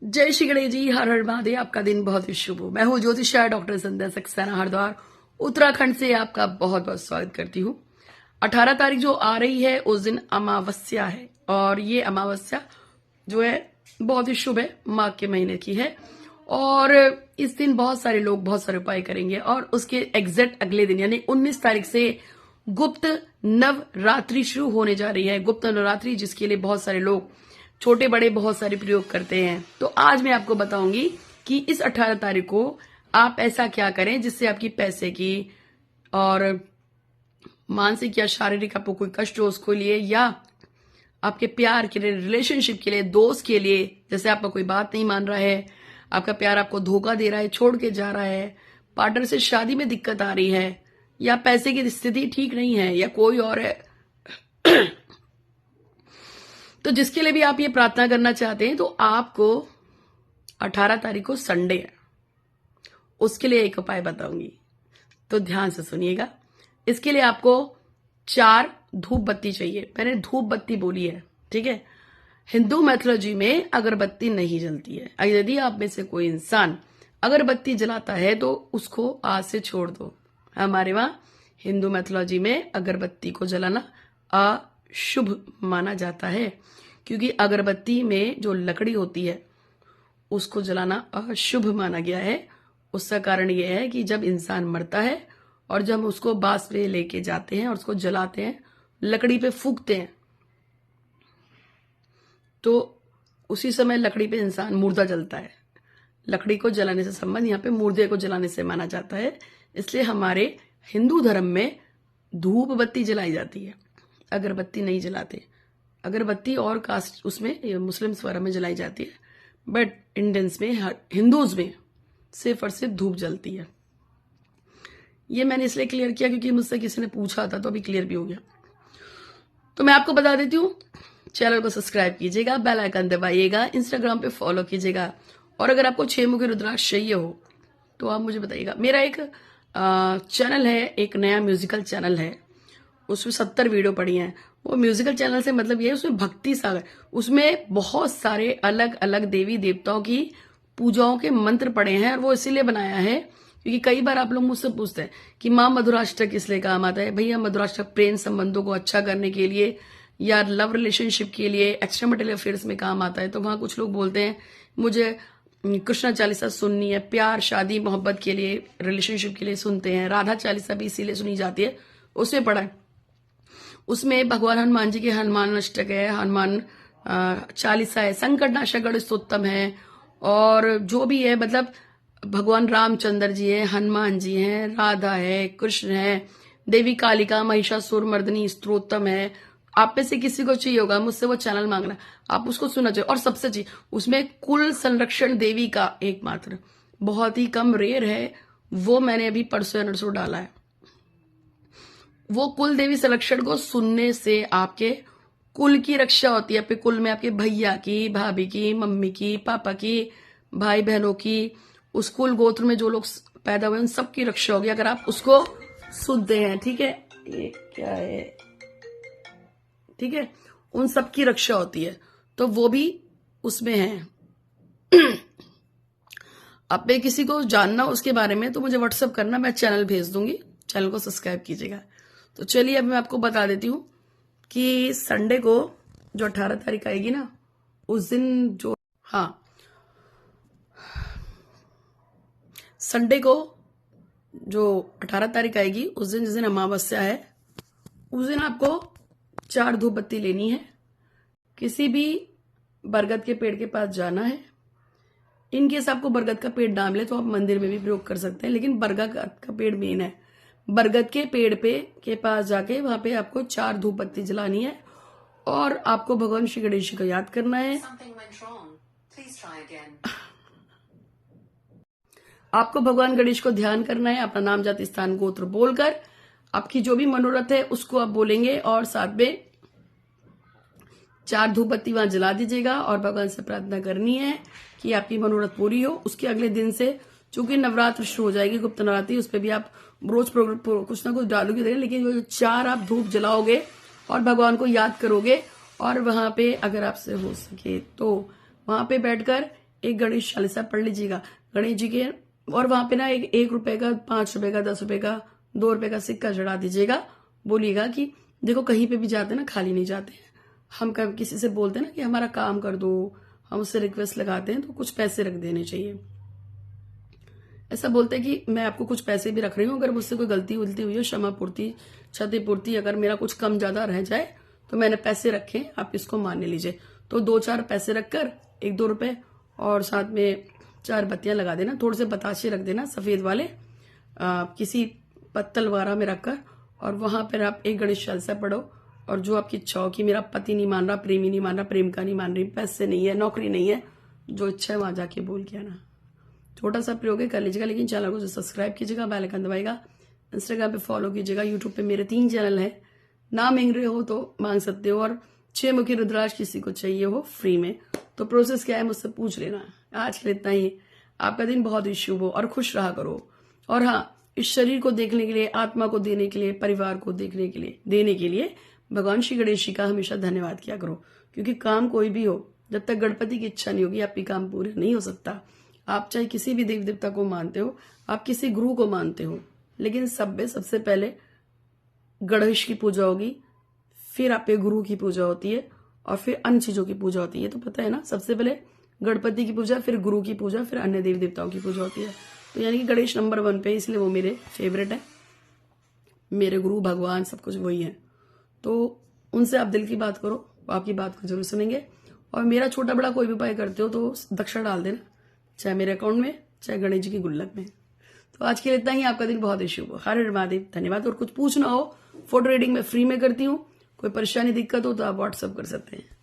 जय श्री गणेश जी, हर हर महादेव। आपका दिन बहुत ही शुभ हो। मैं हूँ ज्योतिषा डॉक्टर संध्या सक्सेना हरिद्वार उत्तराखंड से आपका बहुत बहुत स्वागत करती हूँ। 18 तारीख जो आ रही है उस दिन अमावस्या है और ये अमावस्या जो है बहुत ही शुभ है, माघ के महीने की है। और इस दिन बहुत सारे लोग बहुत सारे उपाय करेंगे और उसके एग्जैक्ट अगले दिन यानी 19 तारीख से गुप्त नवरात्रि शुरू होने जा रही है। गुप्त नवरात्रि जिसके लिए बहुत सारे लोग छोटे बड़े बहुत सारे प्रयोग करते हैं। तो आज मैं आपको बताऊंगी कि इस 18 तारीख को आप ऐसा क्या करें जिससे आपकी पैसे की और मानसिक या शारीरिक आपको कोई कष्ट हो उसको लिए, या आपके प्यार के लिए, रिलेशनशिप के लिए, दोस्त के लिए, जैसे आपका कोई बात नहीं मान रहा है, आपका प्यार आपको धोखा दे रहा है, छोड़ के जा रहा है, पार्टनर से शादी में दिक्कत आ रही है, या पैसे की स्थिति ठीक नहीं है, या कोई और है तो जिसके लिए भी आप ये प्रार्थना करना चाहते हैं तो आपको 18 तारीख को संडे है, उसके लिए एक उपाय बताऊंगी, तो ध्यान से सुनिएगा। इसके लिए आपको 4 धूप बत्ती चाहिए। मैंने धूप बत्ती बोली है, ठीक है। हिंदू मैथोलॉजी में अगरबत्ती नहीं जलती है। यदि आप में से कोई इंसान अगरबत्ती जलाता है तो उसको आज से छोड़ दो। हमारे वहां हिंदू मैथोलॉजी में अगरबत्ती को जलाना अशुभ माना जाता है, क्योंकि अगरबत्ती में जो लकड़ी होती है उसको जलाना अशुभ माना गया है। उसका कारण यह है कि जब इंसान मरता है और जब उसको बांस पे लेके जाते हैं और उसको जलाते हैं, लकड़ी पे फूंकते हैं, तो उसी समय लकड़ी पे इंसान मुर्दा जलता है। लकड़ी को जलाने से संबंध यहाँ पे मुर्दे को जलाने से माना जाता है। इसलिए हमारे हिंदू धर्म में धूप बत्ती जलाई जाती है, अगरबत्ती नहीं जलाते। अगरबत्ती और कास्ट उसमें मुस्लिम्स वगैरह में जलाई जाती है, बट इंडियंस में, हिंदूज में सिर्फ और सिर्फ धूप जलती है। ये मैंने इसलिए क्लियर किया क्योंकि मुझसे किसी ने पूछा था, तो अभी क्लियर भी हो गया। तो मैं आपको बता देती हूँ, चैनल को सब्सक्राइब कीजिएगा, बेल आइकन दबाइएगा, इंस्टाग्राम पे फॉलो कीजिएगा, और अगर आपको 6 मुखी रुद्राक्ष चाहिए हो तो आप मुझे बताइएगा। मेरा एक चैनल है, एक नया म्यूजिकल चैनल है, उसमें 70 वीडियो पड़ी हैं। वो म्यूजिकल चैनल से मतलब ये है, उसमें भक्ति सागर, उसमें बहुत सारे अलग अलग देवी देवताओं की पूजाओं के मंत्र पड़े हैं। और वो इसीलिए बनाया है क्योंकि कई बार आप लोग मुझसे पूछते हैं कि माँ मधुराष्टक किस लिए काम आता है। भैया मधुराष्टक प्रेम संबंधों को अच्छा करने के लिए या लव रिलेशनशिप के लिए, एक्स्ट्रा मैरिटल अफेयर्स में काम आता है। तो वहां कुछ लोग बोलते हैं मुझे कृष्णा चालीसा सुननी है, प्यार शादी मोहब्बत के लिए, रिलेशनशिप के लिए सुनते हैं। राधा चालीसा भी इसीलिए सुनी जाती है, उसमें पढ़ा है। उसमें भगवान हनुमान जी के हनुमान अष्टक है, हनुमान चालीसा है, संकट नाशक गणेश स्तोत्रम है, और जो भी है मतलब भगवान रामचंद्र जी है, हनुमान जी हैं, राधा है, कृष्ण है, देवी कालिका महिषासुर मर्दनी स्तोत्रम है। आप में से किसी को चाहिए होगा, मुझसे वो चैनल मांगना, आप उसको सुनना चाहिए। और सबसे चाहिए उसमें कुल संरक्षण देवी का एकमात्र बहुत ही कम रेयर है, वो मैंने अभी परसों नरसों डाला है। वो कुल देवी संरक्षण को सुनने से आपके कुल की रक्षा होती है। आपके कुल में आपके भैया की, भाभी की, मम्मी की, पापा की, भाई बहनों की, उस कुल गोत्र में जो लोग पैदा हुए उन सबकी रक्षा होगी अगर आप उसको सुनते हैं, ठीक है। ये क्या है, ठीक है, उन सबकी रक्षा होती है, तो वो भी उसमें है। अब मैं किसी को जानना उसके बारे में तो मुझे व्हाट्सएप करना, मैं चैनल भेज दूंगी, चैनल को सब्सक्राइब कीजिएगा। तो चलिए अब मैं आपको बता देती हूँ कि संडे को जो 18 तारीख आएगी ना, उस दिन जो, हाँ, संडे को जो 18 तारीख आएगी उस दिन, जिस दिन अमावस्या है, उस दिन आपको 4 धूप बत्ती लेनी है। किसी भी बरगद के पेड़ के पास जाना है। इनकेस आपको बरगद का पेड़ ना मिले तो आप मंदिर में भी प्रयोग कर सकते हैं, लेकिन बरगद का पेड़ मेन है। बरगद के पेड़ के पास जाके वहां पे आपको 4 धूप बत्ती जलानी है और आपको भगवान श्री गणेश जी को याद करना है। आपको भगवान गणेश को ध्यान करना है, अपना नाम जाति स्थान गोत्र बोलकर आपकी जो भी मनोरथ है उसको आप बोलेंगे, और साथ में 4 धूप बत्ती वहां जला दीजिएगा और भगवान से प्रार्थना करनी है कि आपकी मनोरथ पूरी हो। उसके अगले दिन से चूंकि नवरात्र शुरू हो जाएगी, गुप्त नवरात्रि, उस पर भी आप रोज कुछ ना कुछ डालोगे, लेकिन जो 4 आप धूप जलाओगे और भगवान को याद करोगे, और वहां पे अगर आपसे हो सके तो वहां पे बैठकर एक गणेश चालीसा पढ़ लीजिएगा गणेश जी के, और वहां पे ना एक रुपए का, 5 रुपए का, 10 रुपए का, 2 रुपए का सिक्का चढ़ा दीजिएगा। बोलिएगा कि देखो कहीं पे भी जाते हैं ना खाली नहीं जाते हैं, हम कभी किसी से बोलते हैं ना कि हमारा काम कर दो, हम उससे रिक्वेस्ट लगाते हैं तो कुछ पैसे रख देने चाहिए। ऐसा बोलते हैं कि मैं आपको कुछ पैसे भी रख रही हूँ, अगर मुझसे कोई गलती उलती हुई हो, क्षमा पूर्ति, क्षतिपूर्ति, अगर मेरा कुछ कम ज्यादा रह जाए तो मैंने पैसे रखे, आप इसको मान लीजिए। तो 2-4 पैसे रखकर 1-2 रुपए और साथ में 4 बत्तियां लगा देना, थोड़े से बताशे रख देना सफेद वाले, किसी पत्तल वगैरह में रखकर, और वहां पर आप एक गणेश चालीसा पढ़ो। और जो आपकी इच्छा हो कि मेरा पति नहीं मान रहा, प्रेमी नहीं मान रहा, प्रेमिका नहीं मान रही, पैसे नहीं है, नौकरी नहीं है, जो इच्छा है वहां जाके बोल के आना। छोटा सा प्रयोग कर लीजिएगा, लेकिन चैनल को सब्सक्राइब कीजिएगा, बेल आइकन दबाइएगा, इंस्टाग्राम पे फॉलो कीजिएगा, यूट्यूब पे मेरे 3 चैनल है, ना मांग रहे हो तो मांग सकते हो, और 6 मुखी रुद्राक्ष किसी को चाहिए हो फ्री में, तो प्रोसेस क्या है मुझसे पूछ लेना। आज के लिए इतना ही, आपका दिन बहुत ही शुभ हो और खुश रहा करो। और हाँ, इस शरीर को देखने के लिए, आत्मा को देने के लिए, परिवार को देने के लिए भगवान श्री गणेश जी का हमेशा धन्यवाद किया करो, क्योंकि काम कोई भी हो, जब तक गणपति की इच्छा नहीं होगी आपके काम पूरे नहीं हो सकता। आप चाहे किसी भी देवी देवता को मानते हो, आप किसी गुरु को मानते हो, लेकिन सब में सबसे पहले गणेश की पूजा होगी, फिर आपके गुरु की पूजा होती है, और फिर अन्य चीजों की पूजा होती है। तो पता है ना, सबसे पहले गणपति की पूजा, फिर गुरु की पूजा, फिर अन्य देवी देवताओं की पूजा होती है। तो यानी कि गणेश नंबर 1 पे, इसलिए वो मेरे फेवरेट है, मेरे गुरु भगवान सब कुछ वही है। तो उनसे आप दिल की बात करो, वो आपकी बात को जरूर सुनेंगे। और मेरा छोटा बड़ा कोई भी उपाय करते हो तो दक्षिणा डाल देना, चाहे मेरे अकाउंट में, चाहे गणेश जी की गुल्लक में। तो आज के लिए इतना ही, आपका दिन बहुत ही शुभ हो। हर हर महादेव, धन्यवाद। और कुछ पूछना हो, फोटो रीडिंग में फ्री में करती हूँ, कोई परेशानी दिक्कत हो तो आप व्हाट्सअप कर सकते हैं।